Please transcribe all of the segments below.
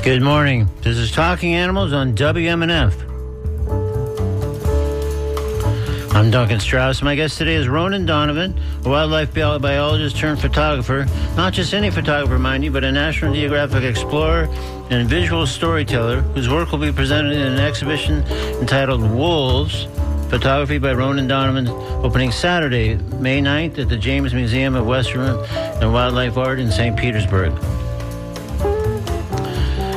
Good morning. This is Talking Animals on WMNF. I'm Duncan Strauss. My guest today is Ronan Donovan, a wildlife biologist turned photographer. Not just any photographer, mind you, but a National Geographic explorer and visual storyteller whose work will be presented in an exhibition entitled Wolves, Photography by Ronan Donovan, opening Saturday, May 9th at the James Museum of Western and Wildlife Art in St. Petersburg.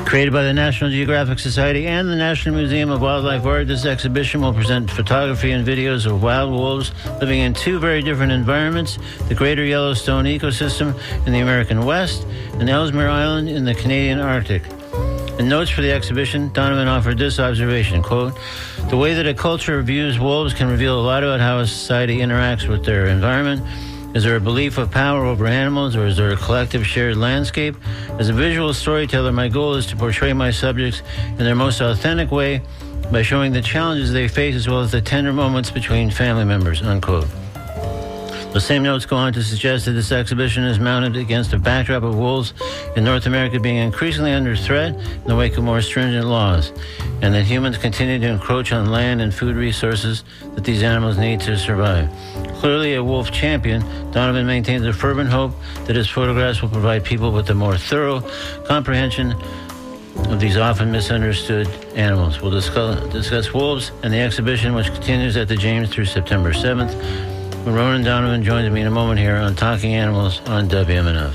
Created by the National Geographic Society and the National Museum of Wildlife Art, this exhibition will present photography and videos of wild wolves living in two very different environments, the Greater Yellowstone ecosystem in the American West and Ellesmere Island in the Canadian Arctic. In notes for the exhibition, Donovan offered this observation, quote, "The way that a culture views wolves can reveal a lot about how a society interacts with their environment. Is there a belief of power over animals, or is there a collective shared landscape? As a visual storyteller, my goal is to portray my subjects in their most authentic way by showing the challenges they face as well as the tender moments between family members," unquote. The same notes go on to suggest that this exhibition is mounted against a backdrop of wolves in North America being increasingly under threat in the wake of more stringent laws, and that humans continue to encroach on land and food resources that these animals need to survive. Clearly a wolf champion, Donovan maintains a fervent hope that his photographs will provide people with a more thorough comprehension of these often misunderstood animals. We'll discuss wolves and the exhibition, which continues at the James through September 7th. Ronan Donovan joins me in a moment here on Talking Animals on WMNF.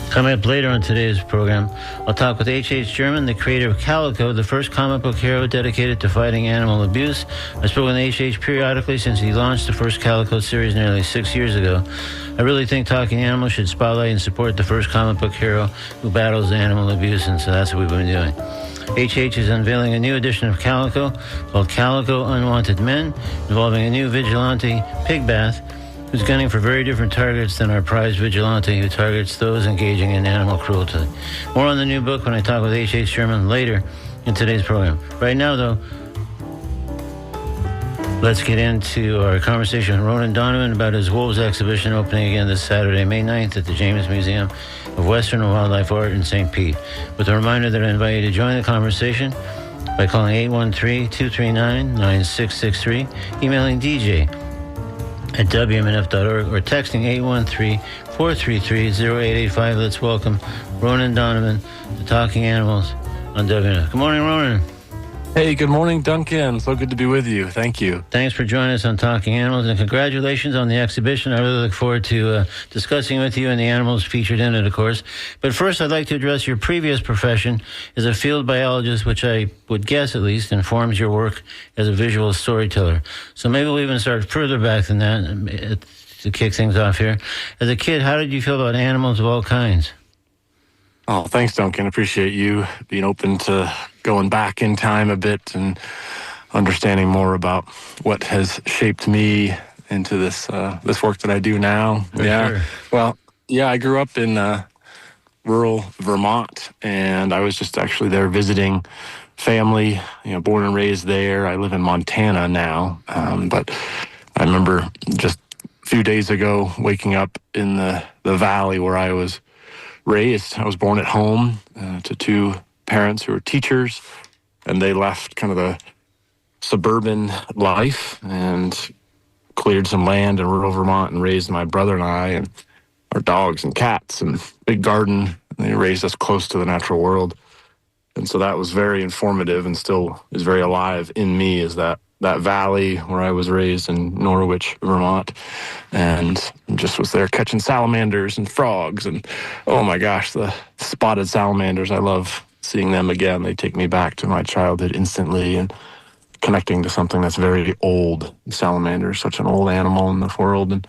Coming up later on today's program, I'll talk with H.H. German, the creator of Calico, the first comic book hero dedicated to fighting animal abuse. I've spoken with H.H. periodically since he launched the first Calico series nearly 6 years ago. I really think Talking Animals should spotlight and support the first comic book hero who battles animal abuse, and so that's what we've been doing. H.H. is unveiling a new edition of Calico called Calico Unwanted Men, involving a new vigilante, Pig Bath, who's gunning for very different targets than our prized vigilante who targets those engaging in animal cruelty. More on the new book when I talk with H.H. Sherman later in today's program. Right now, though, let's get into our conversation with Ronan Donovan about his Wolves exhibition opening again this Saturday, May 9th at the James Museum of Western and Wildlife Art in St. Pete. With a reminder that I invite you to join the conversation by calling 813-239-9663, emailing DJ at WMNF.org, or texting 813-433-0885. Let's welcome Ronan Donovan to Talking Animals on WMNF. Good morning, Ronan. Hey, good morning, Duncan. So good to be with you. Thank you. Thanks for joining us on Talking Animals, and congratulations on the exhibition. I really look forward to discussing with you and the animals featured in it, of course. But first, I'd like to address your previous profession as a field biologist, which I would guess, at least, informs your work as a visual storyteller. So maybe we'll even start further back than that to kick things off here. As a kid, how did you feel about animals of all kinds? Oh, thanks, Duncan. Appreciate you being open to going back in time a bit and understanding more about what has shaped me into this work that I do now. Sure. Well, I grew up in rural Vermont, and I was just actually there visiting family. Born and raised there. I live in Montana now, but I remember just a few days ago waking up in the valley where I was raised. I was born at home to two parents who were teachers, and they left kind of the suburban life and cleared some land in rural Vermont and raised my brother and I and our dogs and cats and big garden. And they raised us close to the natural world. And so that was very informative and still is very alive in me, is that valley where I was raised in Norwich, Vermont, and just was there catching salamanders and frogs, and oh my gosh, the spotted salamanders, I love seeing them again. They take me back to my childhood instantly and connecting to something that's very old. Salamander is such an old animal in the world, and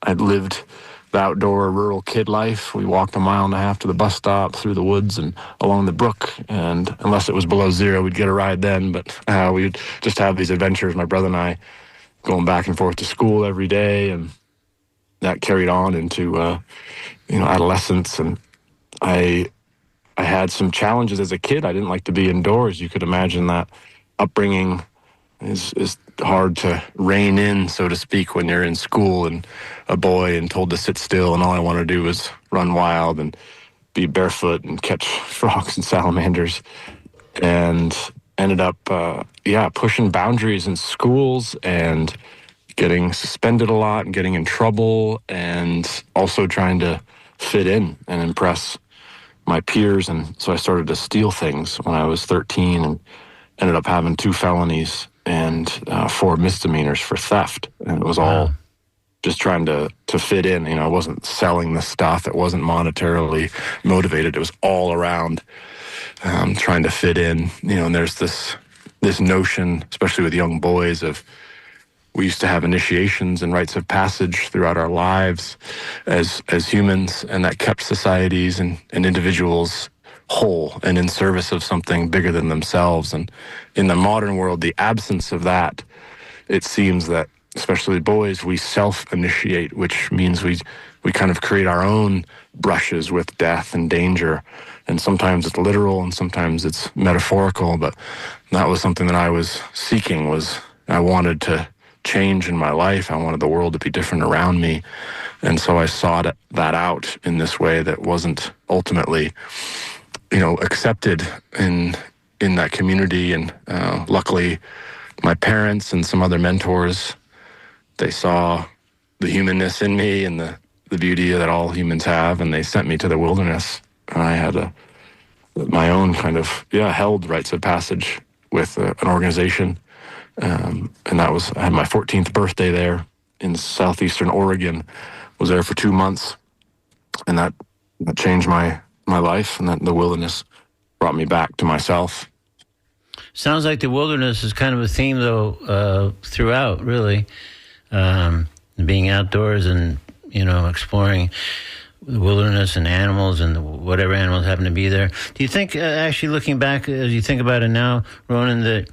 I'd lived the outdoor rural kid life. We walked 1.5 miles to the bus stop through the woods and along the brook, and unless it was below zero, we'd get a ride then, but we'd just have these adventures, my brother and I, going back and forth to school every day, and that carried on into adolescence. And I had some challenges as a kid. I didn't like to be indoors. You could imagine that upbringing is hard to rein in, so to speak, when you're in school and a boy and told to sit still, and all I want to do is run wild. And be barefoot and catch frogs and salamanders, and ended up, pushing boundaries in schools and getting suspended a lot and getting in trouble, and also trying to fit in and impress my peers. And so I started to steal things when I was 13 and ended up having 2 felonies and 4 misdemeanors for theft. And it was all just trying to fit in. I wasn't selling the stuff. It wasn't monetarily motivated. It was all around trying to fit in. And there's this notion, especially with young boys, of we used to have initiations and rites of passage throughout our lives as humans, and that kept societies and individuals whole and in service of something bigger than themselves. And in the modern world, the absence of that, it seems that, especially boys, we self-initiate, which means we kind of create our own brushes with death and danger. And sometimes it's literal and sometimes it's metaphorical, but that was something that I was seeking. I wanted to change in my life. I wanted the world to be different around me. And so I sought that out in this way that wasn't ultimately, accepted in that community. And luckily, my parents and some other mentors, they saw the humanness in me and the beauty that all humans have, and they sent me to the wilderness. And I had my own kind of, held rites of passage with an organization. And I had my 14th birthday there in southeastern Oregon, was there for 2 months, and that changed my life, and that the wilderness brought me back to myself. Sounds like the wilderness is kind of a theme, though, throughout, really. Being outdoors and, exploring the wilderness and animals and whatever animals happen to be there. Do you think, actually looking back, as you think about it now, Ronan,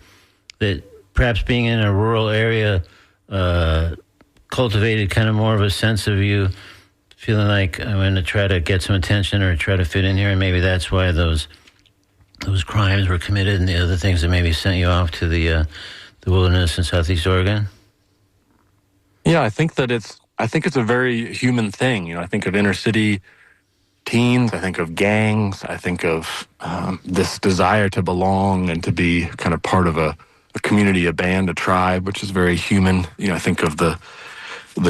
that perhaps being in a rural area cultivated kind of more of a sense of you feeling like I'm going to try to get some attention or try to fit in here, and maybe that's why those crimes were committed and the other things that maybe sent you off to the wilderness in Southeast Oregon? Yeah, I think it's a very human thing. I think of inner city teens, I think of gangs, I think of this desire to belong and to be kind of part of a community, a band, a tribe, which is very human. I think of the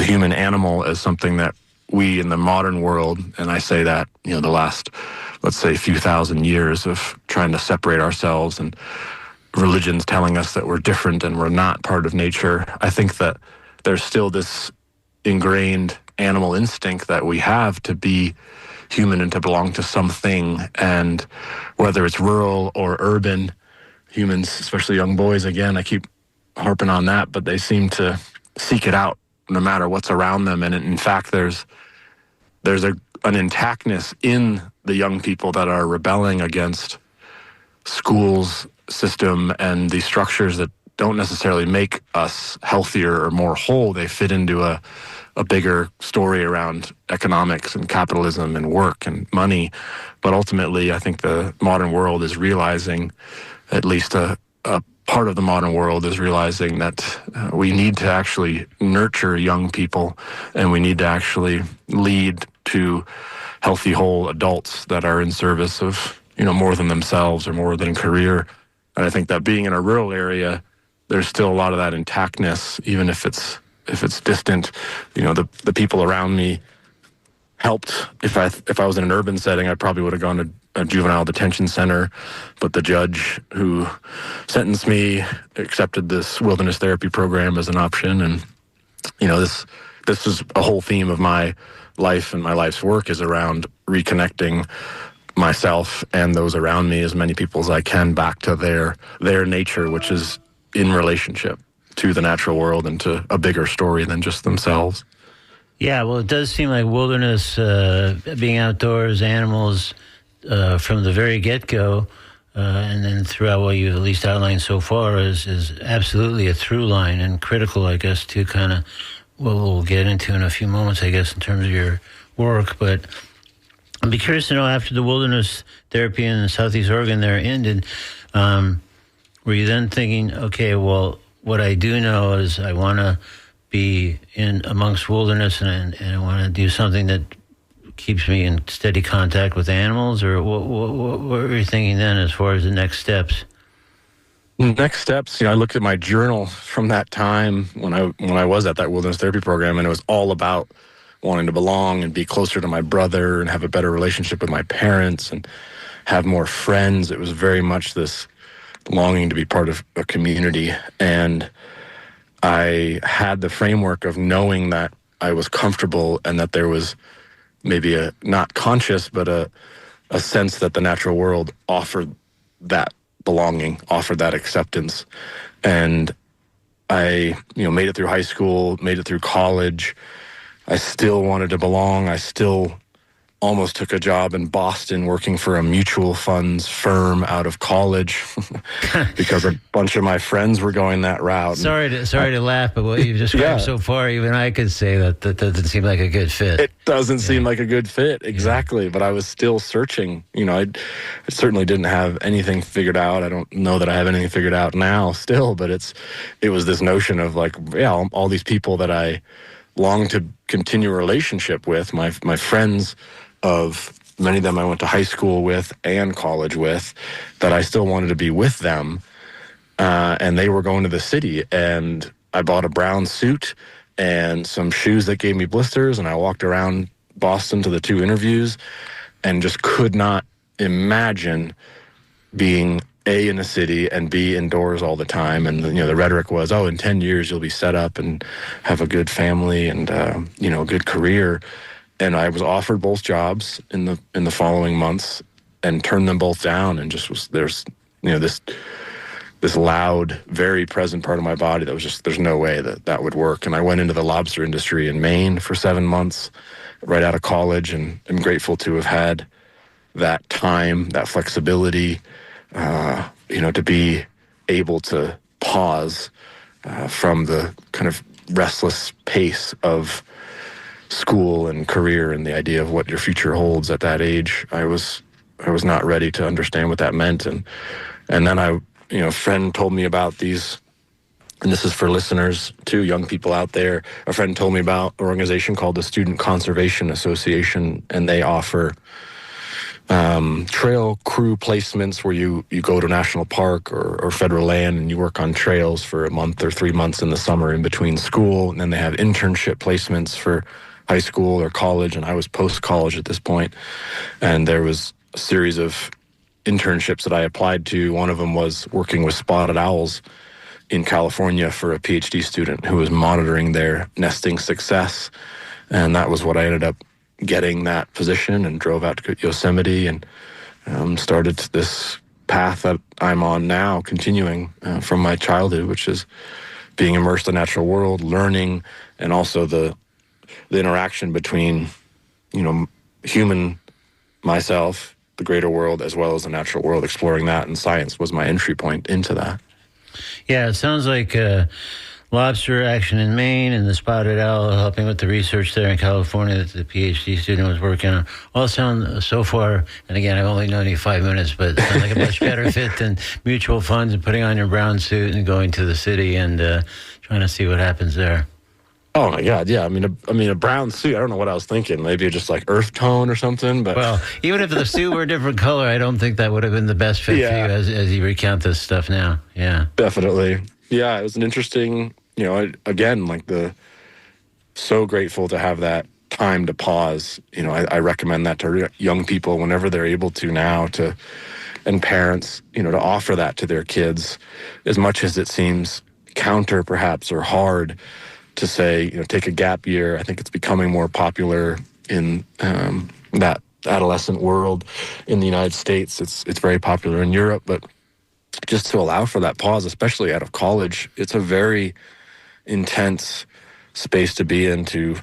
human animal as something that we in the modern world, and I say that, the last, let's say, few thousand years of trying to separate ourselves and religions telling us that we're different and we're not part of nature. I think that there's still this ingrained animal instinct that we have to be human and to belong to something. And whether it's rural or urban, humans, especially young boys, again, I keep harping on that, but they seem to seek it out no matter what's around them. And in fact, there's an intactness in the young people that are rebelling against schools system and these structures that don't necessarily make us healthier or more whole. They fit into a bigger story around economics and capitalism and work and money. But ultimately, I think the modern world is realizing, at least a part of the modern world is realizing that we need to actually nurture young people, and we need to actually lead to healthy, whole adults that are in service of, more than themselves or more than a career. And I think that being in a rural area, there's still a lot of that intactness, even if it's distant. The people around me helped. If I was in an urban setting, I probably would have gone to a juvenile detention center, but the judge who sentenced me accepted this wilderness therapy program as an option. And this is a whole theme of my life, and my life's work is around reconnecting myself and those around me, as many people as I can, back to their nature, which is in relationship to the natural world and to a bigger story than just themselves. Yeah, well, it does seem like wilderness, being outdoors, animals, from the very get-go, and then throughout what you've at least outlined so far is absolutely a through line and critical, I guess, to kind of what we'll get into in a few moments, I guess, in terms of your work. But I'd be curious to know, after the wilderness therapy in Southeast Oregon there ended, were you then thinking, okay, well, what I do know is I want to be in amongst wilderness and I want to do something that keeps me in steady contact with animals, or what were you thinking then as far as the next steps? Next steps, I looked at my journal from that time when I was at that wilderness therapy program, and it was all about wanting to belong and be closer to my brother and have a better relationship with my parents and have more friends. It was very much this longing to be part of a community. And I had the framework of knowing that I was comfortable and that there was maybe a not conscious, but a sense that the natural world offered that belonging, offered that acceptance. And I, made it through high school, made it through college. I still wanted to belong. I still almost took a job in Boston working for a mutual funds firm out of college because a bunch of my friends were going that route. Sorry to laugh, but what you've described so far, even I could say that doesn't seem like a good fit. It doesn't seem like a good fit, exactly. But I was still searching. I certainly didn't have anything figured out. I don't know that I have anything figured out now still, but it was this notion of all these people that I long to continue a relationship with, my friends, of many of them I went to high school with and college with, that I still wanted to be with them. And they were going to the city, and I bought a brown suit and some shoes that gave me blisters, and I walked around Boston to the 2 interviews and just could not imagine being A, in a city, and B, indoors all the time. And the rhetoric was, in 10 years you'll be set up and have a good family and a good career. And I was offered both jobs in the following months and turned them both down, and just there's this loud, very present part of my body that was just, there's no way that would work. And I went into the lobster industry in Maine for 7 months right out of college, and I'm grateful to have had that time, that flexibility, to be able to pause from the kind of restless pace of school and career and the idea of what your future holds at that age. I was not ready to understand what that meant. And then a friend told me about these, and this is for listeners too, young people out there. A friend told me about an organization called the Student Conservation Association, and they offer trail crew placements where you go to a national park or federal land and you work on trails for a month or 3 months in the summer in between school. And then they have internship placements for high school or college, and I was post-college at this point. And there was a series of internships that I applied to. One of them was working with spotted owls in California for a PhD student who was monitoring their nesting success. And that was what I ended up getting, that position, and drove out to Yosemite and started this path that I'm on now, continuing from my childhood, which is being immersed in the natural world, learning, and also the interaction between, human, myself, the greater world, as well as the natural world. Exploring that, and science was my entry point into that. Yeah, it sounds like lobster action in Maine and the spotted owl helping with the research there in California that the PhD student was working on. All sound so far, and again, I've only known you 5 minutes, but it sounds like a much better fit than mutual funds and putting on your brown suit and going to the city and trying to see what happens there. Oh my God, yeah. I mean, a brown suit. I don't know what I was thinking. Maybe just like earth tone or something. But well, even if the suit were a different color, I don't think that would have been the best fit for you as you recount this stuff now. Yeah, definitely. Yeah, it was an interesting. So grateful to have that time to pause. I recommend that to young people whenever they're able to now, and parents, to offer that to their kids, as much as it seems counter perhaps or hard to say, take a gap year. I think it's becoming more popular in that adolescent world in the United States. It's very popular in Europe, but just to allow for that pause, especially out of college, it's a very intense space to be in, to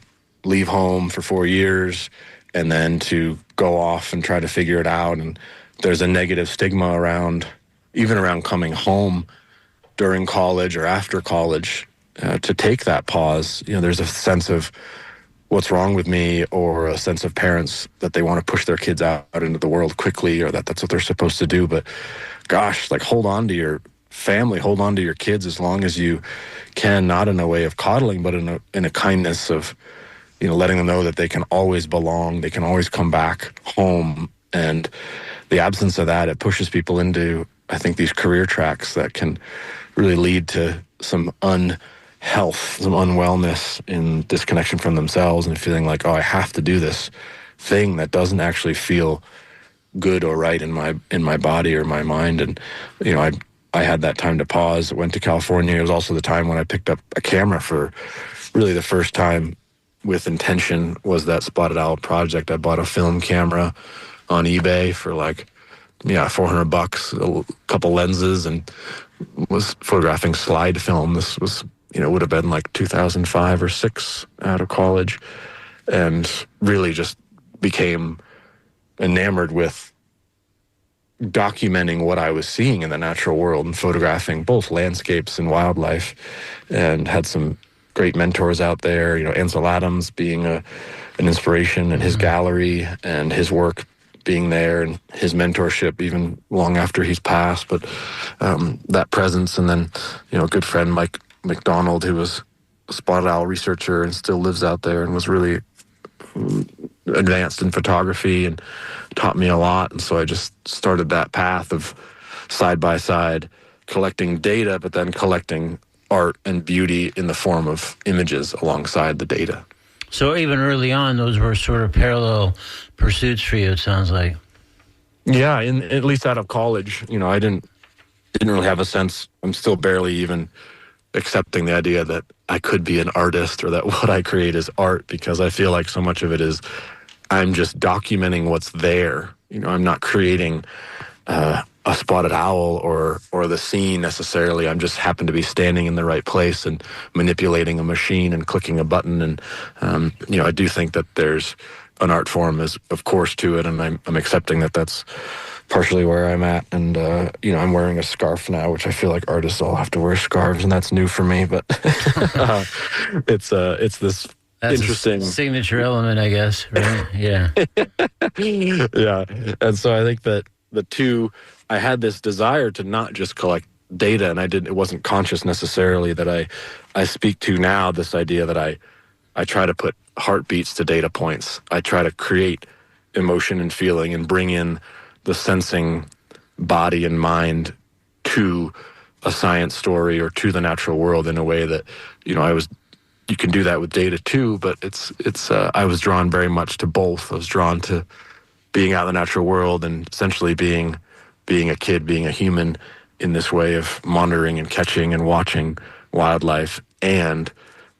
leave home for 4 years and then to go off and try to figure it out. And there's a negative stigma around coming home during college or after college. To take that pause, there's a sense of what's wrong with me, or a sense of parents that they want to push their kids out into the world quickly, or that's what they're supposed to do. But gosh, hold on to your family, hold on to your kids as long as you can, not in a way of coddling, but in a kindness of letting them know that they can always belong, they can always come back home. And the absence of that, it pushes people into, I think, these career tracks that can really lead to some unhealth, some unwellness in disconnection from themselves and feeling like, oh, I have to do this thing that doesn't actually feel good or right in my body or my mind. And I had that time to pause. Went to California. It was also the time when I picked up a camera for really the first time with intention. Was that Spotted Owl project. I bought a film camera on eBay for like $400, a couple lenses, and was photographing slide film. This was would have been like 2005 or 6 out of college, and really just became enamored with documenting what I was seeing in the natural world and photographing both landscapes and wildlife, and had some great mentors out there. Ansel Adams being an inspiration, and his gallery and his work being there, and his mentorship even long after he's passed. But that presence, and then a good friend, Mike McDonald, who was a spotted owl researcher and still lives out there and was really advanced in photography and taught me a lot. And so I just started that path of side by side collecting data, but then collecting art and beauty in the form of images alongside the data. So even early on, those were sort of parallel pursuits for you, it sounds like. Yeah, at least out of college, I didn't really have a sense. I'm still barely even accepting the idea that I could be an artist or that what I create is art, because I feel like so much of it is I'm just documenting what's there. I'm not creating a spotted owl or the scene necessarily. I'm just happen to be standing in the right place and manipulating a machine and clicking a button. And I do think that there's an art form, is of course, to it, and I'm accepting that that's partially where I'm at. And I'm wearing a scarf now, which I feel like artists all have to wear scarves, and that's new for me. But it's this that's interesting a signature element, I guess. Right? Yeah. Yeah. And so I think that the two, I had this desire to not just collect data, and it wasn't conscious necessarily that I speak to now, this idea that I try to put heartbeats to data points. I try to create emotion and feeling and bring in the sensing body and mind to a science story or to the natural world in a way that, you can do that with data too, but I was drawn very much to both. I was drawn to being out in the natural world and essentially being a kid, being a human in this way of monitoring and catching and watching wildlife, and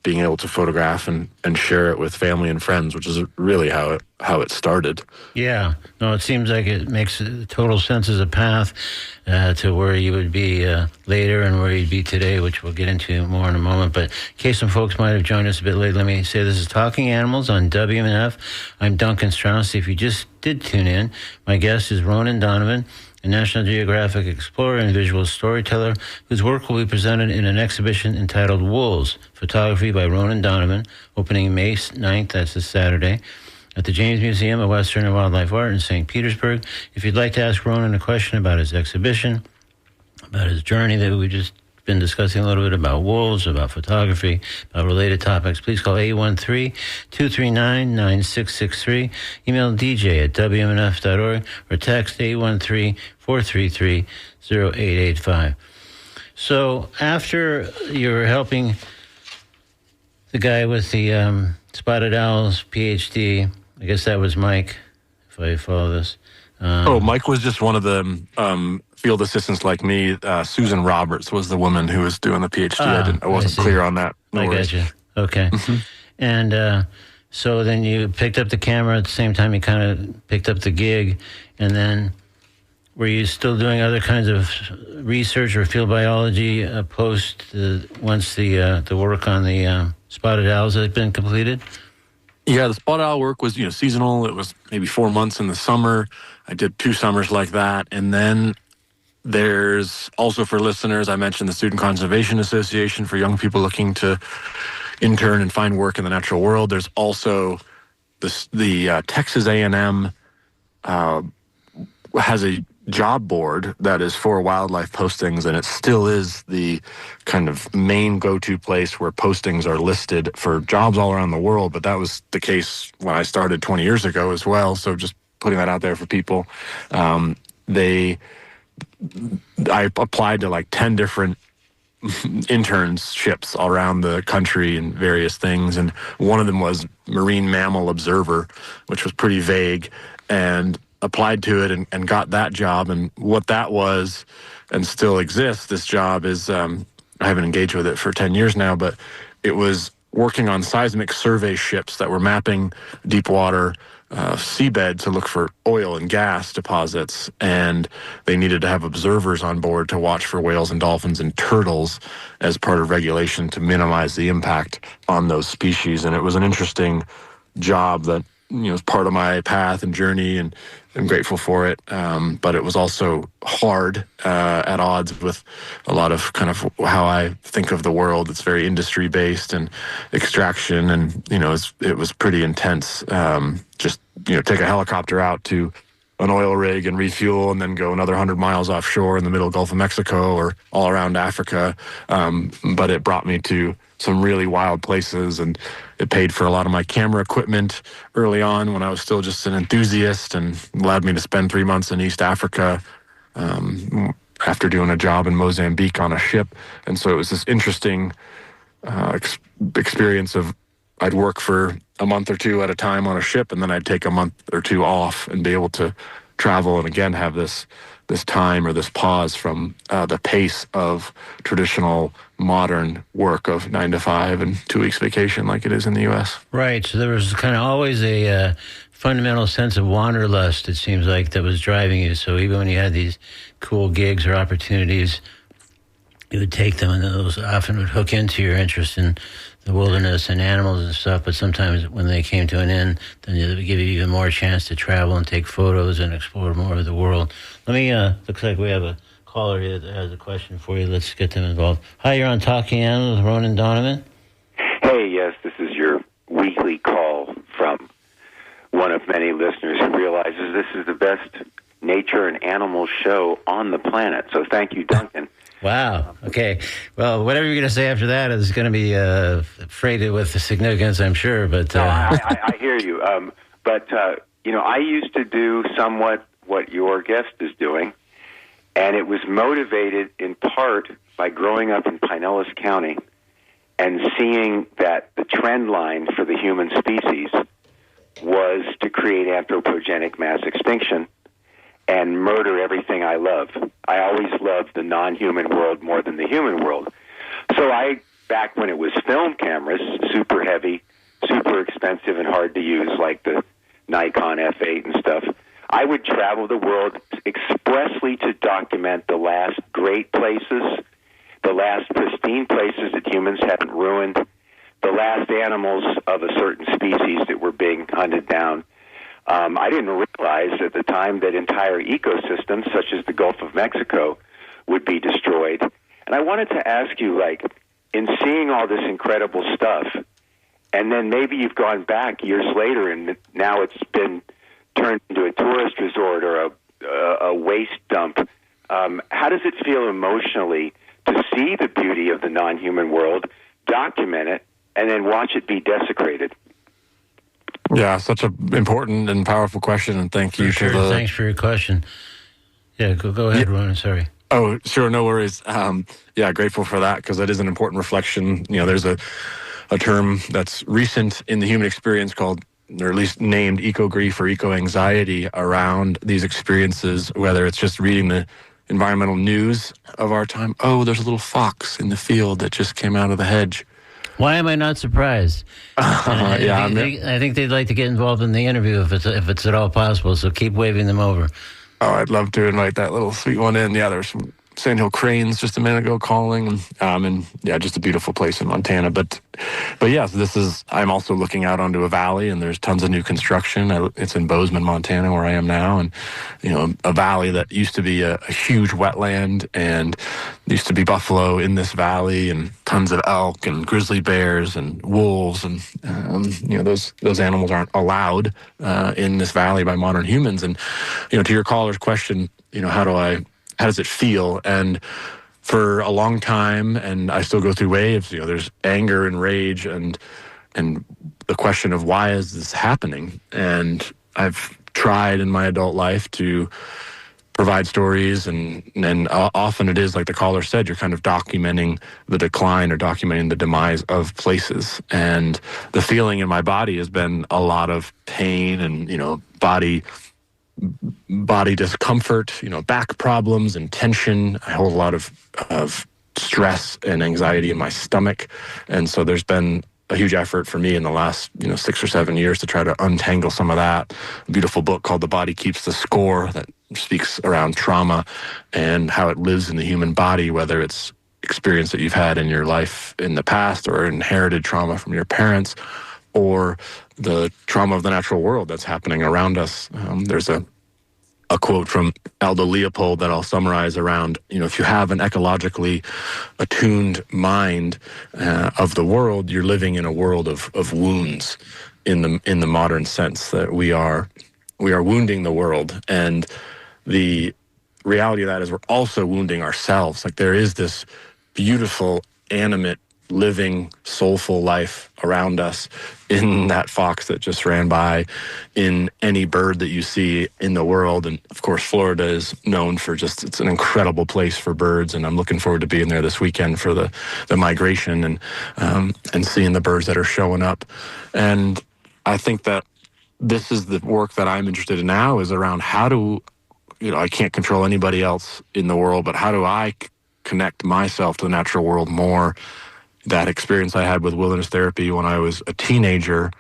being able to photograph and share it with family and friends, which is really how it started. Yeah. No, it seems like it makes total sense as a path to where you would be later and where you'd be today, which we'll get into more in a moment. But in case some folks might have joined us a bit late, let me say this is Talking Animals on WMNF. I'm Duncan Strauss. If you just did tune in, my guest is Ronan Donovan, a National Geographic explorer and visual storyteller whose work will be presented in an exhibition entitled Wolves, Photography by Ronan Donovan, opening May 9th, that's this Saturday, at the James Museum of Western and Wildlife Art in St. Petersburg. If you'd like to ask Ronan a question about his exhibition, about his journey that we just been discussing a little bit about wolves, about photography, about related topics, please call 813-239-9663, email dj@wmnf.org, or text 813-433-0885. So after you were helping the guy with the Spotted Owls PhD, I guess that was Mike, if I follow this. Mike was just one of the field assistants like me. Susan Roberts was the woman who was doing the PhD. I wasn't clear on that. No worries. Gotcha. Okay. Mm-hmm. And so then you picked up the camera at the same time you kind of picked up the gig, and then were you still doing other kinds of research or field biology once the work on the spotted owls had been completed? Yeah, the spotted owl work was seasonal. It was maybe 4 months in the summer. I did 2 summers like that. And then there's also, for listeners, I mentioned the Student Conservation Association for young people looking to intern and find work in the natural world. There's also the Texas A&M has a job board that is for wildlife postings, and it still is the kind of main go-to place where postings are listed for jobs all around the world. But that was the case when I started 20 years ago as well. So just putting that out there for people. I applied to like 10 different internships all around the country and various things, and one of them was marine mammal observer, which was pretty vague, and applied to it and got that job. And what that was, and still exists, this job is, I haven't engaged with it for 10 years now, but it was working on seismic survey ships that were mapping deep water seabed to look for oil and gas deposits, and they needed to have observers on board to watch for whales and dolphins and turtles as part of regulation to minimize the impact on those species. And it was an interesting job that, is part of my path and journey, and I'm grateful for it. But it was also hard, at odds with a lot of kind of how I think of the world. It's very industry based and extraction, and it was pretty intense. Just take a helicopter out to an oil rig and refuel, and then go another 100 miles offshore in the middle Gulf of Mexico or all around Africa. But it brought me to some really wild places, and it paid for a lot of my camera equipment early on when I was still just an enthusiast, and allowed me to spend 3 months in East Africa after doing a job in Mozambique on a ship. And so it was this interesting experience of, I'd work for a month or two at a time on a ship, and then I'd take a month or two off and be able to travel and again have this time or this pause from the pace of traditional modern work of 9 to 5 and 2 weeks vacation like it is in the U.S. Right. So there was kind of always a fundamental sense of wanderlust, it seems like, that was driving you. So even when you had these cool gigs or opportunities, you would take them, and those often would hook into your interest in the wilderness and animals and stuff. But sometimes when they came to an end, then it would give you even more chance to travel and take photos and explore more of the world. Let me, looks like we have a caller here that has a question for you. Let's get them involved. Hi, you're on Talking Animals with Ronan Donovan. Hey, yes, this is your weekly call from one of many listeners who realizes this is the best nature and animal show on the planet. So thank you, Duncan. Wow. Okay. Well, whatever you're going to say after that is going to be freighted with significance, I'm sure. But no, I hear you. I used to do somewhat what your guest is doing, and it was motivated in part by growing up in Pinellas County and seeing that the trend line for the human species was to create anthropogenic mass extinction and murder everything I love. I always loved the non-human world more than the human world. So back when it was film cameras, super heavy, super expensive and hard to use, like the Nikon F8 and stuff, I would travel the world expressly to document the last great places, the last pristine places that humans hadn't ruined, the last animals of a certain species that were being hunted down. I didn't realize at the time that entire ecosystems, such as the Gulf of Mexico, would be destroyed. And I wanted to ask you, in seeing all this incredible stuff, and then maybe you've gone back years later and now it's been turned into a tourist resort or a waste dump, how does it feel emotionally to see the beauty of the non-human world, document it, and then watch it be desecrated? Yeah, such an important and powerful question, and thank you for to Thanks for your question. Yeah, go ahead, Ronan. Sorry. Oh, sure, no worries. Grateful for that, because that is an important reflection. There's a term that's recent in the human experience called, or at least named, eco-grief or eco-anxiety around these experiences, whether it's just reading the environmental news of our time. Oh, there's a little fox in the field that just came out of the hedge. Why am I not surprised? I think they'd like to get involved in the interview if it's at all possible, so keep waving them over. Oh, I'd love to invite that little sweet one in. Yeah, there's some sandhill cranes just a minute ago calling, and yeah, just a beautiful place in Montana. But yes, I'm also looking out onto a valley, and there's tons of new construction. It's in Bozeman, Montana, where I am now, and a valley that used to be a huge wetland, and there used to be buffalo in this valley, and tons of elk and grizzly bears and wolves, and those animals aren't allowed in this valley by modern humans. And to your caller's question, how does it feel? And for a long time, and I still go through waves, there's anger and rage and the question of why is this happening? And I've tried in my adult life to provide stories, and often it is, like the caller said, you're kind of documenting the decline or documenting the demise of places. And the feeling in my body has been a lot of pain and, body discomfort, back problems and tension. I hold a lot of stress and anxiety in my stomach. And so there's been a huge effort for me in the last 6 or 7 years to try to untangle some of that. A beautiful book called The Body Keeps the Score that speaks around trauma and how it lives in the human body, whether it's experience that you've had in your life in the past or inherited trauma from your parents or the trauma of the natural world that's happening around us. There's a quote from Aldo Leopold that I'll summarize around, if you have an ecologically attuned mind of the world, you're living in a world of wounds in the modern sense, that we are wounding the world. And the reality of that is we're also wounding ourselves. Like, there is this beautiful, animate, living, soulful life around us, in that fox that just ran by, in any bird that you see in the world. And of course, Florida is known for it's an incredible place for birds. And I'm looking forward to being there this weekend for the migration and seeing the birds that are showing up. And I think that this is the work that I'm interested in now, is around how do, I can't control anybody else in the world, but how do I connect myself to the natural world more? That experience I had with wilderness therapy when I was a teenager,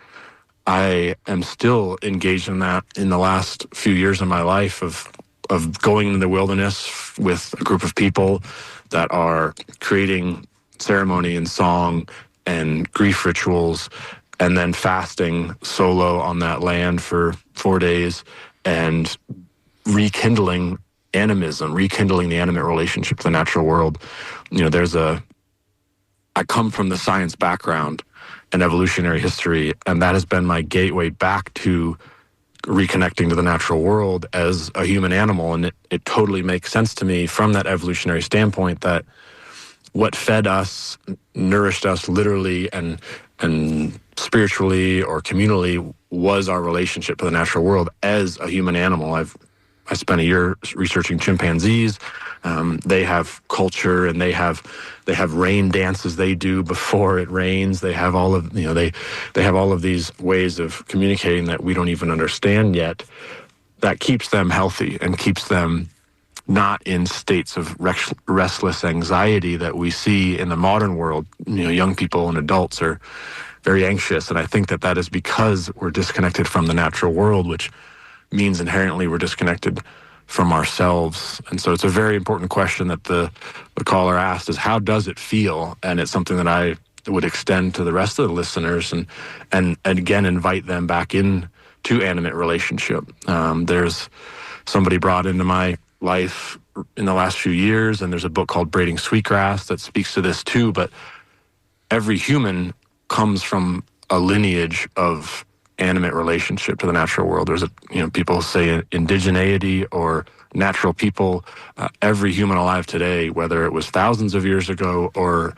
I am still engaged in that in the last few years of my life of going in the wilderness with a group of people that are creating ceremony and song and grief rituals, and then fasting solo on that land for 4 days and rekindling animism, rekindling the animate relationship to the natural world. I come from the science background and evolutionary history, and that has been my gateway back to reconnecting to the natural world as a human animal. And it totally makes sense to me from that evolutionary standpoint that what fed us, nourished us literally and spiritually or communally was our relationship to the natural world as a human animal. I spent a year researching chimpanzees. They have culture, and they have rain dances they do before it rains. They have all of they have all of these ways of communicating that we don't even understand yet, that keeps them healthy and keeps them not in states of restless anxiety that we see in the modern world. Young people and adults are very anxious, and I think that is because we're disconnected from the natural world, which means inherently we're disconnected from ourselves. And so it's a very important question that the caller asked, is how does it feel? And it's something that I would extend to the rest of the listeners and again invite them back in to animate relationship. There's somebody brought into my life in the last few years, and there's a book called Braiding Sweetgrass that speaks to this too, but every human comes from a lineage of animate relationship to the natural world. There's people say indigeneity or natural people. Every human alive today, whether it was thousands of years ago or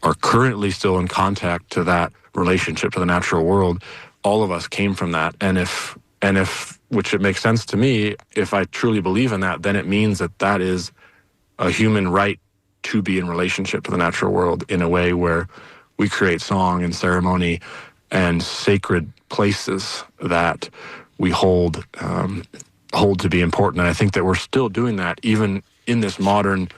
are currently still in contact to that relationship to the natural world, all of us came from that. And if which it makes sense to me, if I truly believe in that, then it means that is a human right to be in relationship to the natural world in a way where we create song and ceremony and sacred places that we hold to be important. And I think that we're still doing that even in this modern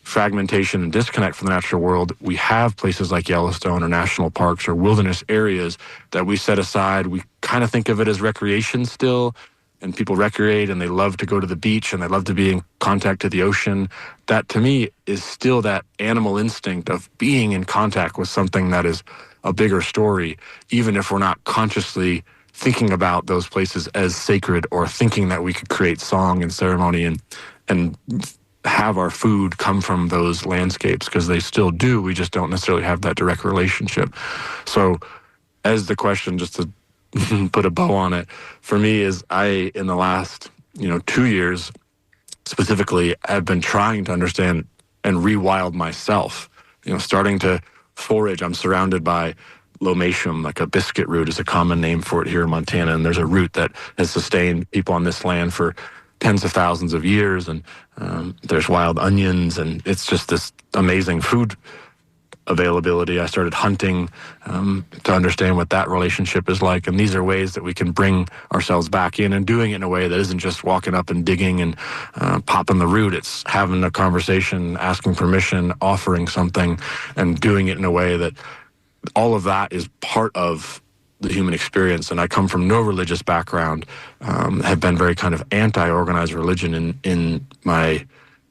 fragmentation and disconnect from the natural world. We have places like Yellowstone or national parks or wilderness areas that we set aside. We kind of think of it as recreation still, and people recreate and they love to go to the beach and they love to be in contact to the ocean, that to me is still that animal instinct of being in contact with something that is a bigger story, even if we're not consciously thinking about those places as sacred or thinking that we could create song and ceremony and have our food come from those landscapes, because they still do. We just don't necessarily have that direct relationship. So as the question, just to put a bow on it, for me is in the last, 2 years specifically, I've been trying to understand and rewild myself, starting to forage. I'm surrounded by lomatium, like a biscuit root is a common name for it here in Montana. And there's a root that has sustained people on this land for tens of thousands of years. And there's wild onions, and it's just this amazing food availability. I started hunting to understand what that relationship is like. And these are ways that we can bring ourselves back in, and doing it in a way that isn't just walking up and digging and popping the root. It's having a conversation, asking permission, offering something, and doing it in a way that all of that is part of the human experience. And I come from no religious background, have been very kind of anti-organized religion in my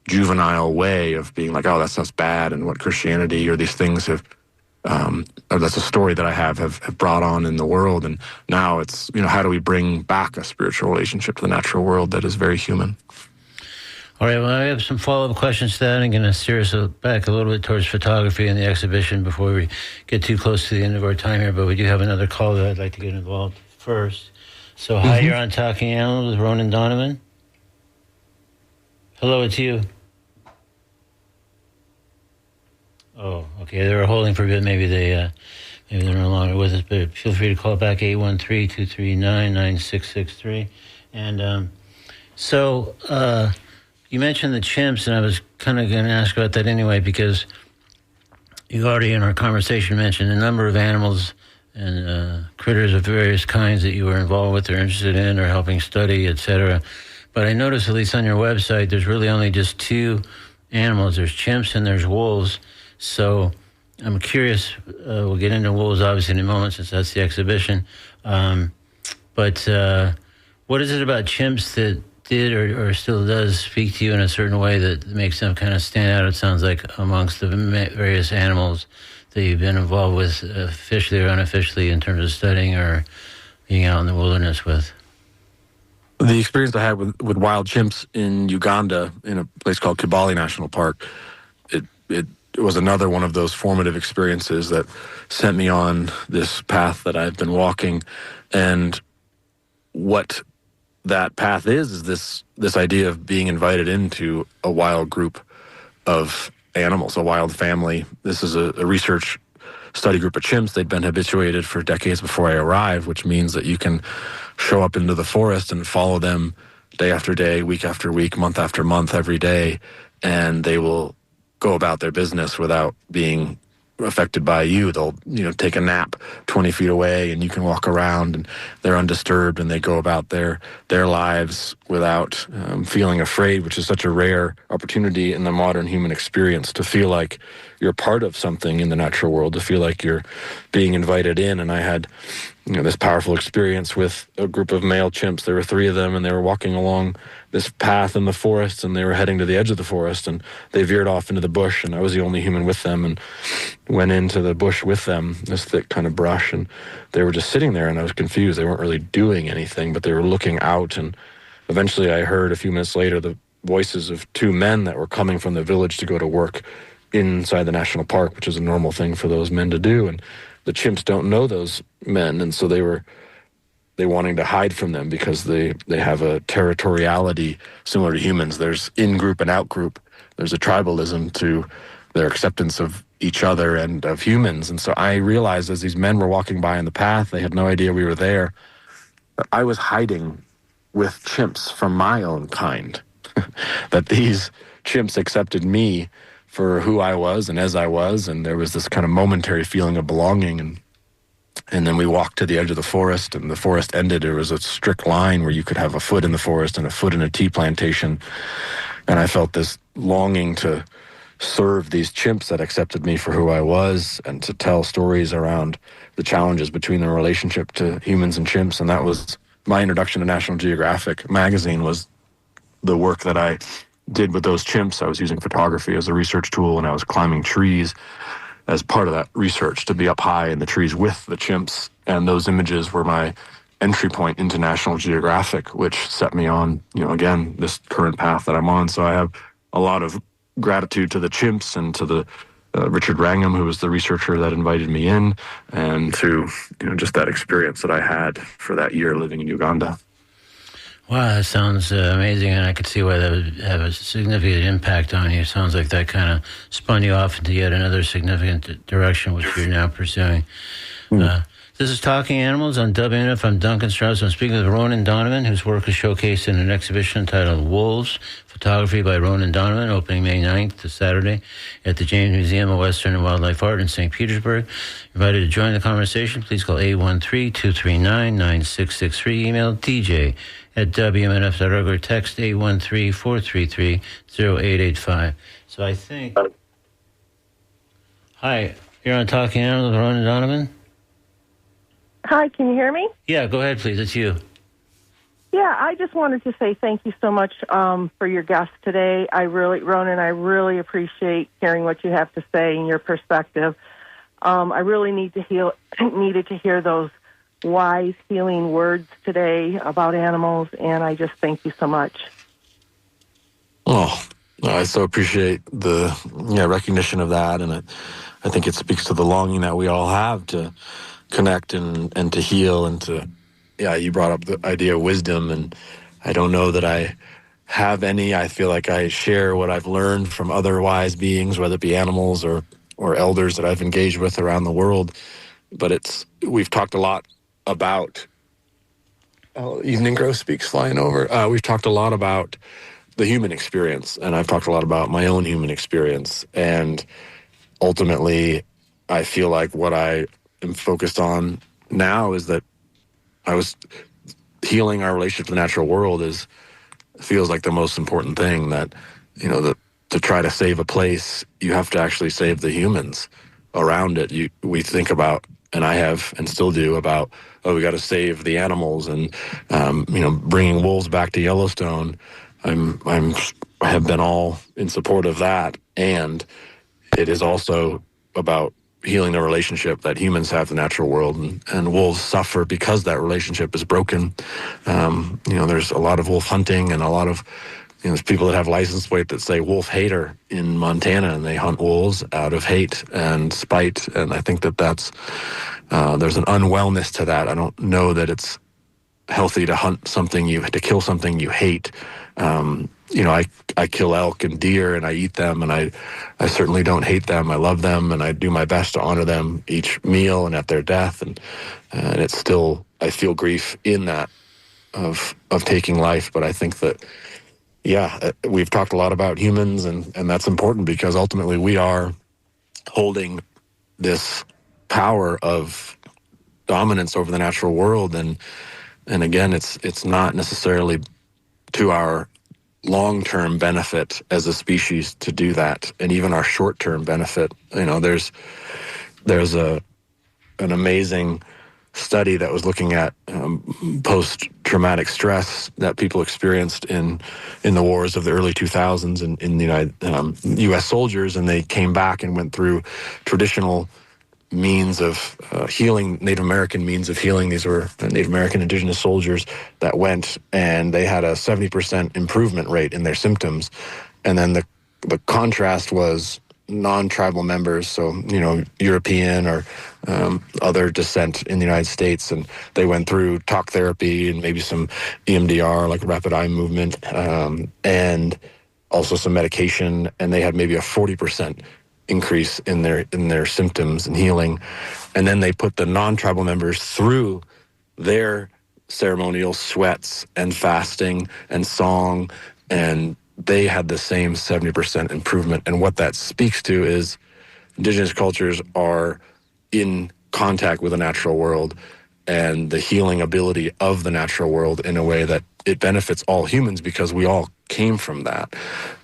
juvenile way of being like, oh, that stuff's bad, and what Christianity or these things have, or that's a story that I have brought on in the world. And now it's, how do we bring back a spiritual relationship to the natural world that is very human? All right, well, I have some follow-up questions to that. I'm going to steer us back a little bit towards photography and the exhibition before we get too close to the end of our time here, but we do have another call that I'd like to get involved first. So, hi, you're on Talking Animals with Ronan Donovan. Hello, it's you. Oh, okay. They were holding for a bit. Maybe they're no longer with us. But feel free to call back 813-239-9663. And so you mentioned the chimps, and I was kind of going to ask about that anyway, because you already in our conversation mentioned a number of animals and critters of various kinds that you were involved with or interested in or helping study, etc. But I noticed, at least on your website, there's really only just two animals. There's chimps and there's wolves. So I'm curious, we'll get into wolves obviously in a moment since that's the exhibition. But what is it about chimps that did or still does speak to you in a certain way that makes them kind of stand out, it sounds like, amongst the various animals that you've been involved with, officially or unofficially, in terms of studying or being out in the wilderness with? The experience I had with wild chimps in Uganda, in a place called Kibale National Park, it was another one of those formative experiences that sent me on this path that I've been walking. And what that path is this idea of being invited into a wild group of animals, a wild family. This is a research study group of chimps. They'd been habituated for decades before I arrived, which means that you can show up into the forest and follow them day after day, week after week, month after month, every day, and they will go about their business without being affected by you. They'll, take a nap 20 feet away, and you can walk around, and they're undisturbed, and they go about their lives without feeling afraid, which is such a rare opportunity in the modern human experience, to feel like you're part of something in the natural world, to feel like you're being invited in. And I had, this powerful experience with a group of male chimps. There were 3 of them, and they were walking along this path in the forest, and they were heading to the edge of the forest, and they veered off into the bush, and I was the only human with them, and went into the bush with them, this thick kind of brush, and they were just sitting there, and I was confused. They weren't really doing anything, but they were looking out, and eventually I heard a few minutes later the voices of 2 men that were coming from the village to go to work inside the national park, which is a normal thing for those men to do, and the chimps don't know those men, and so they wanting to hide from them because they have a territoriality similar to humans. There's in-group and out-group. There's a tribalism to their acceptance of each other and of humans. And so I realized as these men were walking by in the path, they had no idea we were there, that I was hiding with chimps from my own kind, that these chimps accepted me for who I was and as I was, and there was this kind of momentary feeling of belonging. And then we walked to the edge of the forest, and the forest ended. There was a strict line where you could have a foot in the forest and a foot in a tea plantation. And I felt this longing to serve these chimps that accepted me for who I was, and to tell stories around the challenges between the relationship to humans and chimps. And that was my introduction to National Geographic magazine was the work that I did with those chimps. I was using photography as a research tool, and I was climbing trees as part of that research to be up high in the trees with the chimps. And those images were my entry point into National Geographic, which set me on, again, this current path that I'm on. So I have a lot of gratitude to the chimps and to the Richard Wrangham, who was the researcher that invited me in, and to just that experience that I had for that year living in Uganda. Wow, that sounds amazing, and I could see why that would have a significant impact on you. Sounds like that kind of spun you off into yet another significant direction, which you're now pursuing. This is Talking Animals on WNF. I'm Duncan Strauss. I'm speaking with Ronan Donovan, whose work is showcased in an exhibition entitled Wolves, Photography by Ronan Donovan, opening May 9th to Saturday at the James Museum of Western and Wildlife Art in St. Petersburg. You're invited to join the conversation. Please call 813-239-9663. Email dj@WMNF.org or text 813-433-0885. So I think... Hi, you're on Talking Animals with Ronan Donovan? Hi, can you hear me? Yeah, go ahead, please. It's you. Yeah, I just wanted to say thank you so much for your guest today. Ronan, I really appreciate hearing what you have to say and your perspective. I really needed to hear those wise, healing words today about animals, and I just thank you so much. Oh, I so appreciate the recognition of that, and I think it speaks to the longing that we all have to connect and to heal and to, you brought up the idea of wisdom, and I don't know that I have any. I feel like I share what I've learned from other wise beings, whether it be animals or elders that I've engaged with around the world. But we've talked a lot about, Evening Grow speaks flying over. We've talked a lot about the human experience, and I've talked a lot about my own human experience. And ultimately, I feel like what I am focused on now is that I was healing our relationship to the natural world feels like the most important thing. That to try to save a place, you have to actually save the humans around it. We think about, and I have and still do, about, we got to save the animals, and bringing wolves back to Yellowstone. I have been all in support of that, and it is also about healing the relationship that humans have to the natural world, and wolves suffer because that relationship is broken. There's a lot of wolf hunting, and a lot of there's people that have license plate that say wolf hater in Montana, and they hunt wolves out of hate and spite. And I think that's there's an unwellness to that. I don't know that it's healthy to hunt something to kill something you hate. I kill elk and deer, and I eat them, and I certainly don't hate them. I love them, and I do my best to honor them each meal and at their death. And it's still, I feel grief in that of taking life. But I think that, we've talked a lot about humans, and that's important, because ultimately we are holding this power of dominance over the natural world. And again, it's not necessarily to our long-term benefit as a species to do that, and even our short-term benefit. There's an amazing study that was looking at post-traumatic stress that people experienced in the wars of the early 2000s in the U.S. soldiers, and they came back and went through traditional means of healing, Native American means of healing. These were Native American indigenous soldiers that went, and they had a 70% improvement rate in their symptoms. And then the contrast was non-tribal members, so European or other descent in the United States, and they went through talk therapy and maybe some EMDR, like rapid eye movement, and also some medication, and they had maybe a 40% increase in their symptoms and healing. And then they put the non-tribal members through their ceremonial sweats and fasting and song, and they had the same 70% improvement. And what that speaks to is indigenous cultures are in contact with the natural world and the healing ability of the natural world in a way that it benefits all humans, because we all came from that.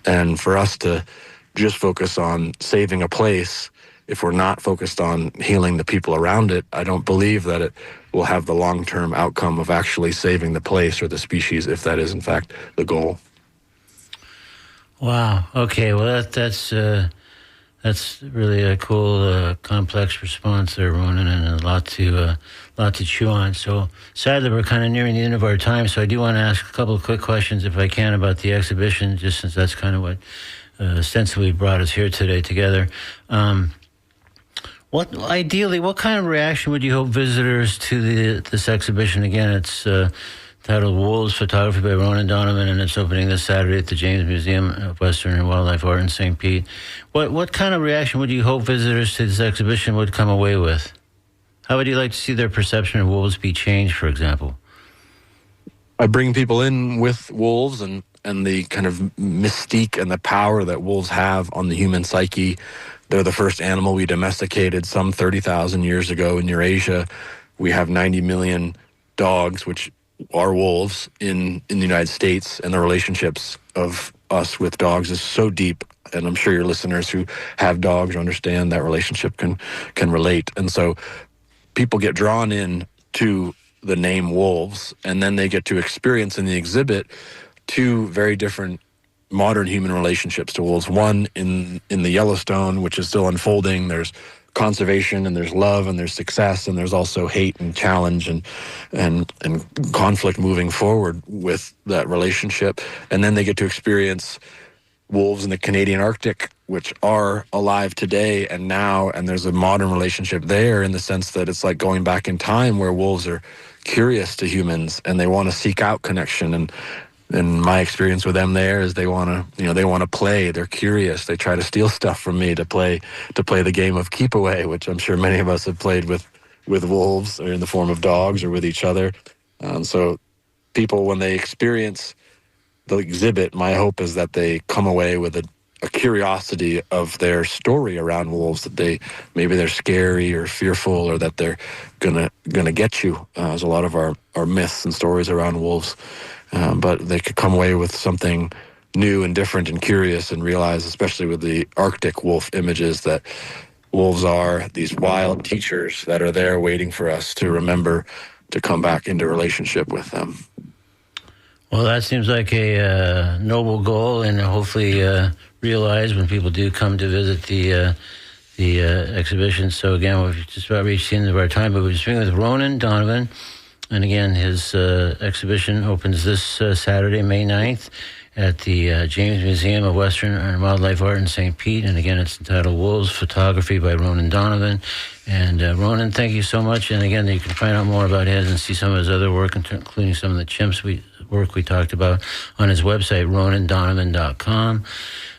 And for us to just focus on saving a place if we're not focused on healing the people around it, I don't believe that it will have the long-term outcome of actually saving the place or the species, if that is in fact the goal. Wow. Okay. Well, that's really a cool, complex response there, Ronan, and a lot to chew on. So sadly, we're kind of nearing the end of our time. So I do want to ask a couple of quick questions, if I can, about the exhibition, just since that's kind of what ostensibly brought us here today together. What kind of reaction would you hope visitors to this exhibition? Again, it's titled Wolves, Photography by Ronan Donovan, and it's opening this Saturday at the James Museum of Western and Wildlife Art in St. Pete. What kind of reaction would you hope visitors to this exhibition would come away with? How would you like to see their perception of wolves be changed, for example? I bring people in with wolves and the kind of mystique and the power that wolves have on the human psyche. They're the first animal we domesticated some 30,000 years ago in Eurasia. We have 90 million dogs, which are wolves in the United States, and the relationships of us with dogs is so deep, and I'm sure your listeners who have dogs understand that relationship can relate. And so people get drawn in to the name wolves, and then they get to experience in the exhibit two very different modern human relationships to wolves. One in the Yellowstone, which is still unfolding. There's conservation, and there's love, and there's success, and there's also hate and challenge and conflict moving forward with that relationship. And then they get to experience wolves in the Canadian Arctic, which are alive today and now, and there's a modern relationship there in the sense that it's like going back in time, where wolves are curious to humans and they want to seek out connection. And my experience with them there is they want to play. They're curious. They try to steal stuff from me to play the game of keep away, which I'm sure many of us have played with wolves, or in the form of dogs, or with each other. So people, when they experience the exhibit, my hope is that they come away with a curiosity of their story around wolves, that maybe they're scary or fearful, or that they're gonna get you. There's a lot of our myths and stories around wolves. But they could come away with something new and different and curious, and realize, especially with the Arctic wolf images, that wolves are these wild teachers that are there waiting for us to remember to come back into relationship with them. Well, that seems like a noble goal, and hopefully realized when people do come to visit the exhibition. So again, we've just about reached the end of our time, but we're speaking with Ronan Donovan. And again, his exhibition opens this Saturday, May 9th, at the James Museum of Western and Wildlife Art in St. Pete. And again, it's entitled Wolves, Photography by Ronan Donovan. And Ronan, thank you so much. And again, you can find out more about his and see some of his other work, including some of the chimps work we talked about, on his website, ronandonovan.com.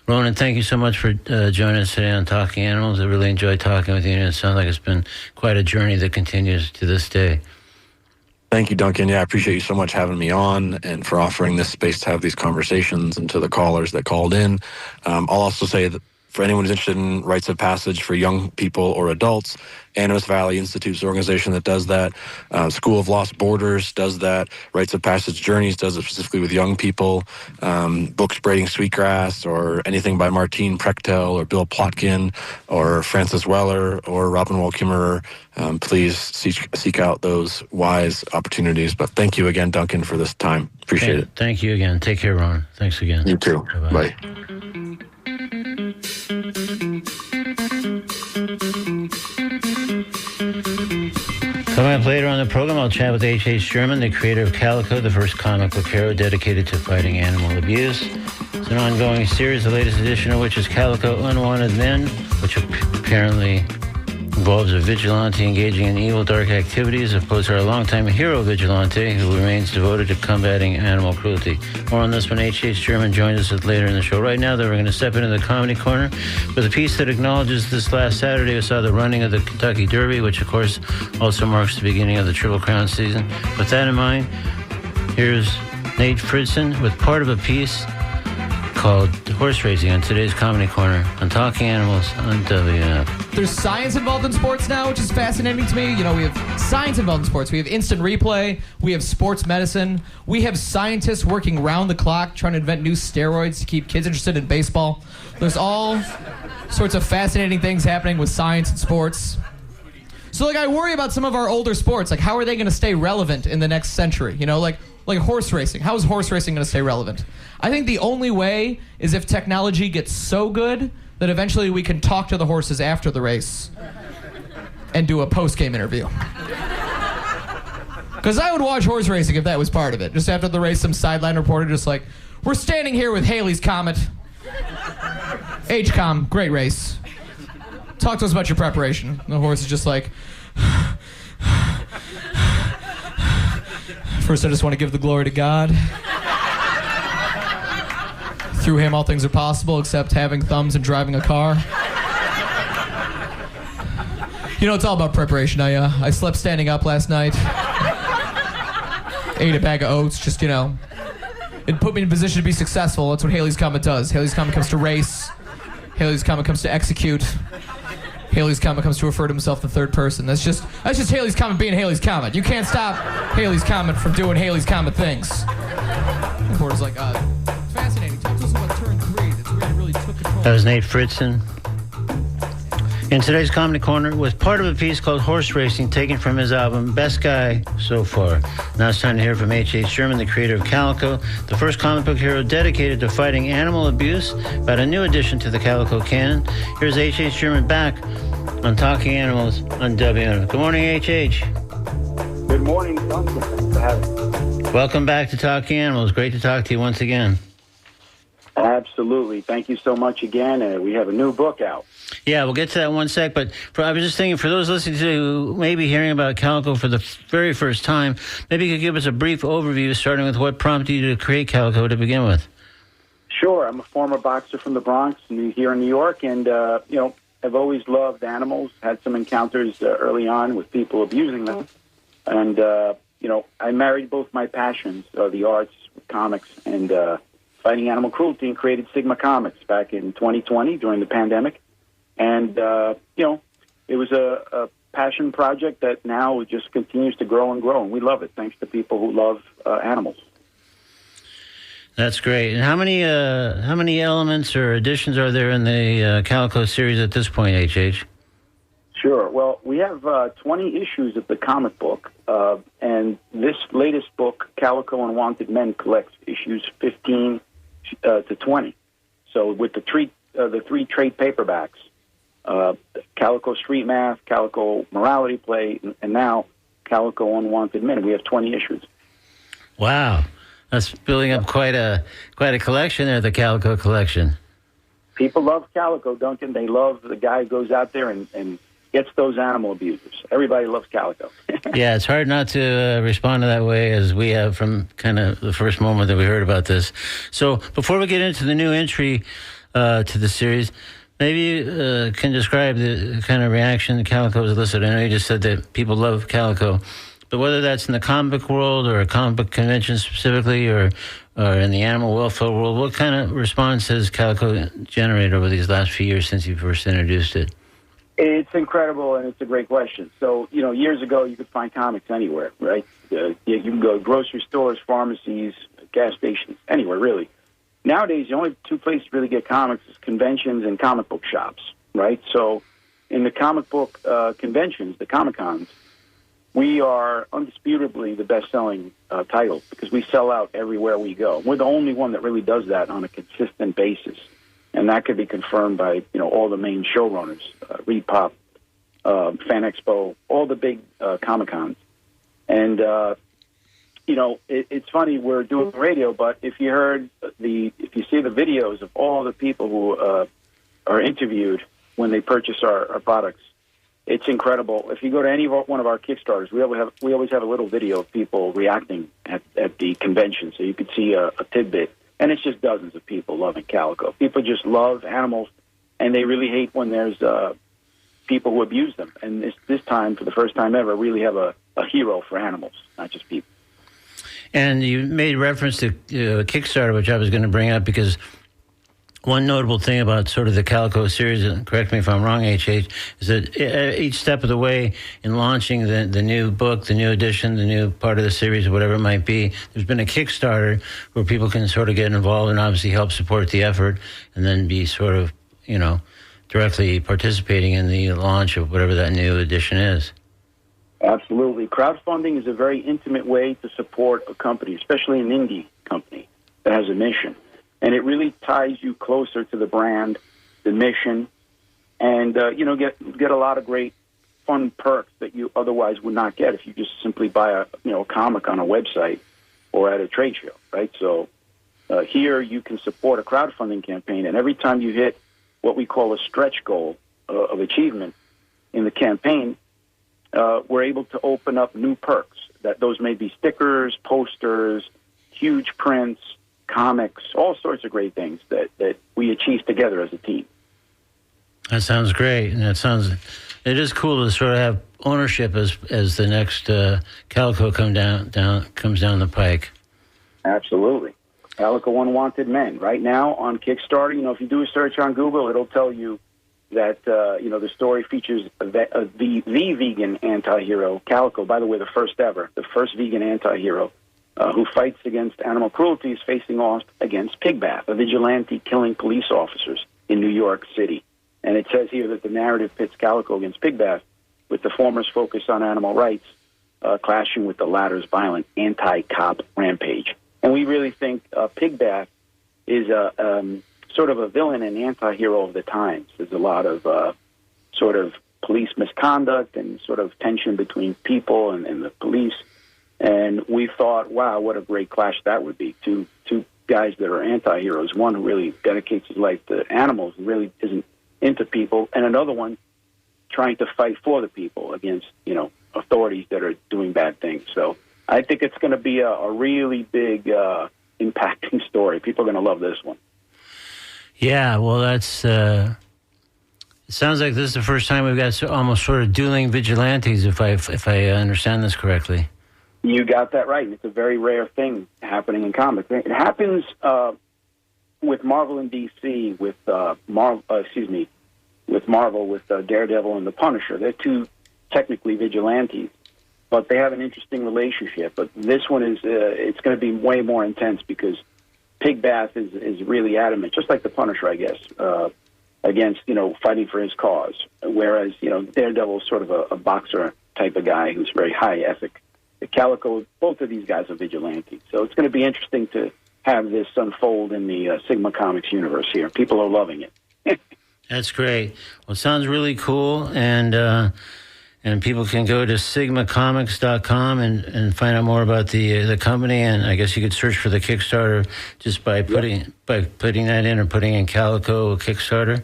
Ronan, thank you so much for joining us today on Talking Animals. I really enjoyed talking with you, and it sounds like it's been quite a journey that continues to this day. Thank you, Duncan. Yeah, I appreciate you so much having me on, and for offering this space to have these conversations, and to the callers that called in. I'll also say that for anyone who's interested in rites of passage for young people or adults, Animas Valley Institute's organization that does that. School of Lost Borders does that. Rites of Passage Journeys does it specifically with young people. Books Braiding Sweetgrass, or anything by Martine Prechtel or Bill Plotkin or Francis Weller or Robin Wall Kimmerer. Please seek out those wise opportunities. But thank you again, Duncan, for this time. Appreciate it. Thank you again. Take care, Ron. Thanks again. You too. Bye-bye. Bye. Coming up later on the program, I'll chat with H.H. Sherman, the creator of Calico, the first comic book hero dedicated to fighting animal abuse. It's an ongoing series, the latest edition of which is Calico Unwanted Men, which apparently involves a vigilante engaging in evil, dark activities, opposed to our longtime hero vigilante, who remains devoted to combating animal cruelty. More on this when H.H. Sherman joins us later in the show. Right now, though, we're going to step into the Comedy Corner with a piece that acknowledges this last Saturday we saw the running of the Kentucky Derby, which, of course, also marks the beginning of the Triple Crown season. With that in mind, here's Nate Fridson with part of a piece called Horse Racing on today's Comedy Corner on Talking Animals on WNF. There's science involved in sports now, which is fascinating to me. You know, we have science involved in sports. We have instant replay. We have sports medicine. We have scientists working round the clock trying to invent new steroids to keep kids interested in baseball. There's all sorts of fascinating things happening with science and sports. So, like, I worry about some of our older sports. Like, how are they going to stay relevant in the next century? You know, like horse racing. How is horse racing going to stay relevant? I think the only way is if technology gets so good that eventually we can talk to the horses after the race and do a post-game interview. Because I would watch horse racing if that was part of it. Just after the race, some sideline reporter just like, we're standing here with Haley's Comet. H-Com, great race. Talk to us about your preparation. And the horse is just like, first I just want to give the glory to God. Through him all things are possible except having thumbs and driving a car. You know, it's all about preparation. I slept standing up last night. Ate a bag of oats, just, you know. It put me in a position to be successful. That's what Haley's Comet does. Haley's Comet comes to race. Haley's Comet comes to execute. Haley's Comet comes to refer to himself in the third person. That's just Haley's Comet being Haley's Comet. You can't stop Haley's Comet from doing Haley's Comet things. The reporter's like, fascinating. Talk to us about turn 3. That's where you really took control. That was Nate Fritzen. In today's Comedy Corner was part of a piece called Horse Racing, taken from his album Best Guy So Far. Now it's time to hear from H.H. Sherman, the creator of Calico, the first comic book hero dedicated to fighting animal abuse, about a new addition to the Calico canon. Here's H.H. Sherman back on Talking Animals on WN. Good morning, H.H. Good morning, Duncan. Thanks for having me. Welcome back to Talking Animals. Great to talk to you once again. Absolutely. Thank you so much again. We have a new book out. Yeah, we'll get to that in one sec, but I was just thinking, for those listening to who may be hearing about Calico for the very first time, maybe you could give us a brief overview, starting with what prompted you to create Calico to begin with. Sure. I'm a former boxer from the Bronx here in New York, and, I've always loved animals, had some encounters early on with people abusing them. And, I married both my passions, the arts, comics, and fighting animal cruelty, and created Sigma Comics back in 2020 during the pandemic. And, it was a passion project that now just continues to grow and grow, and we love it, thanks to people who love animals. That's great. And how many elements or additions are there in the Calico series at this point, H.H.? Sure. Well, we have 20 issues of the comic book, and this latest book, Calico Unwanted Men, collects issues 15 to 20. So with the three trade paperbacks, Calico Street Math, Calico Morality Play, and now Calico Unwanted Men. We have 20 issues. Wow. That's building up quite a collection there, the Calico collection. People love Calico, Duncan. They love the guy who goes out there and gets those animal abusers. Everybody loves Calico. Yeah, it's hard not to respond to that way, as we have from kind of the first moment that we heard about this. So before we get into the new entry to the series, maybe you can describe the kind of reaction that Calico has elicited. I know you just said that people love Calico, but whether that's in the comic book world or a comic book convention specifically, or in the animal welfare world, what kind of response has Calico generated over these last few years since you first introduced it? It's incredible, and it's a great question. So, years ago, you could find comics anywhere, right? You can go to grocery stores, pharmacies, gas stations, anywhere, really. Nowadays, the only two places to really get comics is conventions and comic book shops, right? So in the comic book conventions, the Comic-Cons, we are undisputably the best-selling title because we sell out everywhere we go. We're the only one that really does that on a consistent basis, and that could be confirmed by all the main showrunners, Reed Pop, Fan Expo, all the big Comic-Cons. And it's funny, we're doing radio, but if you see the videos of all the people who are interviewed when they purchase our products, it's incredible. If you go to any one of our Kickstarters, we always have a little video of people reacting at the convention, so you could see a tidbit. And it's just dozens of people loving Calico. People just love animals, and they really hate when there's people who abuse them. And this time, for the first time ever, really have a hero for animals, not just people. And you made reference to Kickstarter, which I was going to bring up, because one notable thing about sort of the Calico series, and correct me if I'm wrong, HH, is that each step of the way in launching the new book, the new edition, the new part of the series, or whatever it might be, there's been a Kickstarter where people can sort of get involved and obviously help support the effort and then be sort of, directly participating in the launch of whatever that new edition is. Absolutely. Crowdfunding is a very intimate way to support a company, especially an indie company that has a mission. And it really ties you closer to the brand, the mission, and, get a lot of great fun perks that you otherwise would not get if you just simply buy a comic on a website or at a trade show, right? So here you can support a crowdfunding campaign, and every time you hit what we call a stretch goal of achievement in the campaign, we're able to open up new perks. Those may be stickers, posters, huge prints, comics, all sorts of great things that we achieve together as a team. That sounds great, and it is cool to sort of have ownership as the next Calico comes down the pike. Absolutely. Calico Unwanted Men. Right now on Kickstarter, if you do a search on Google, it'll tell you that the story features the vegan anti-hero, Calico, by the way, the first vegan anti-hero, who fights against animal cruelty, is facing off against Pigbath, a vigilante killing police officers in New York City. And it says here that the narrative pits Calico against Pigbath, with the former's focus on animal rights, clashing with the latter's violent anti-cop rampage. And we really think Pigbath is sort of a villain and anti-hero of the times. There's a lot of sort of police misconduct and sort of tension between people and the police. And we thought, wow, what a great clash that would be. Two guys that are anti-heroes. One who really dedicates his life to animals and really isn't into people, and another one trying to fight for the people against, authorities that are doing bad things. So I think it's going to be a really big, impacting story. People are going to love this one. Yeah, well, that's... It sounds like this is the first time we've got almost sort of dueling vigilantes, if I understand this correctly. You got that right. It's a very rare thing happening in comics. It happens with Marvel and DC, with Marvel, with Daredevil and the Punisher. They're two technically vigilantes, but they have an interesting relationship. But this one is it's going to be way more intense because Pigbath is really adamant, just like the Punisher, I guess, against fighting for his cause. Whereas Daredevil is sort of a boxer type of guy who's very high ethic. The Calico, both of these guys are vigilantes. So it's going to be interesting to have this unfold in the Sigma Comics universe here. People are loving it. That's great. Well, it sounds really cool, and people can go to sigmacomics.com and find out more about the company. And I guess you could search for the Kickstarter just by putting that in, or putting in Calico Kickstarter.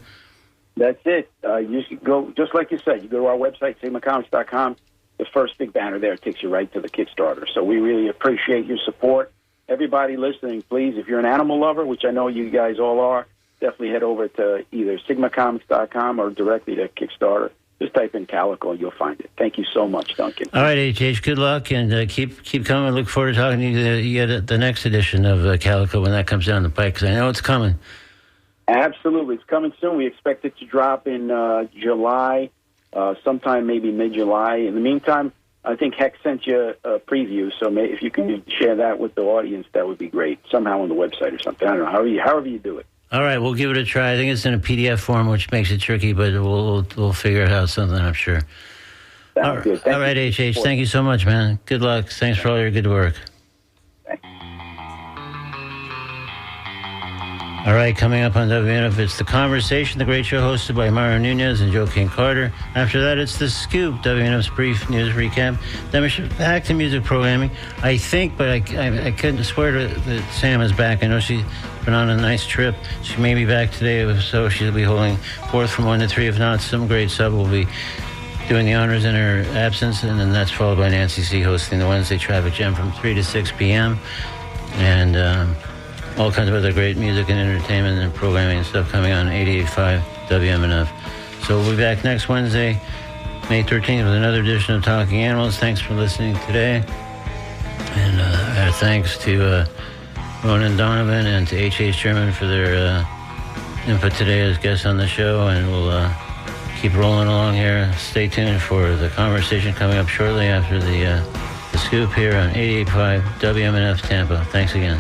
That's it. You should go, just like you said, you go to our website, sigmacomics.com. The first big banner there takes you right to the Kickstarter. So we really appreciate your support. Everybody listening, please, if you're an animal lover, which I know you guys all are, definitely head over to either sigmacomics.com or directly to Kickstarter. Just type in Calico and you'll find it. Thank you so much, Duncan. All right, HH, good luck, and keep coming. Look forward to talking to you at the next edition of Calico when that comes down the pike, because I know it's coming. Absolutely. It's coming soon. We expect it to drop in July, sometime maybe mid-July. In the meantime, I think Heck sent you a preview, so if you can share that with the audience, that would be great. Somehow on the website or something. I don't know. However you do it. All right, we'll give it a try. I think it's in a PDF form, which makes it tricky, but we'll figure it out something, I'm sure. Sounds good. All right, HH, thank you so much, man. Good luck. Thanks for all your good work. All right, coming up on WNF, it's The Conversation, the great show hosted by Mario Nunez and Joe King Carter. After that, it's The Scoop, WNF's brief news recap. Then we should back to music programming, I think, but I couldn't swear that Sam is back. I know she's been on a nice trip. She may be back today, if so she'll be holding forth from 1 to 3. If not, some great sub will be doing the honors in her absence, and then that's followed by Nancy C. hosting the Wednesday Traffic Jam from 3 to 6 p.m. And all kinds of other great music and entertainment and programming and stuff coming on 88.5 WMNF. So we'll be back next Wednesday, May 13th, with another edition of Talking Animals. Thanks for listening today. And our thanks to Ronan Donovan and to H.H. Sherman for their input today as guests on the show, and we'll keep rolling along here. Stay tuned for the conversation coming up shortly after the scoop here on 88.5 WMNF Tampa. Thanks again.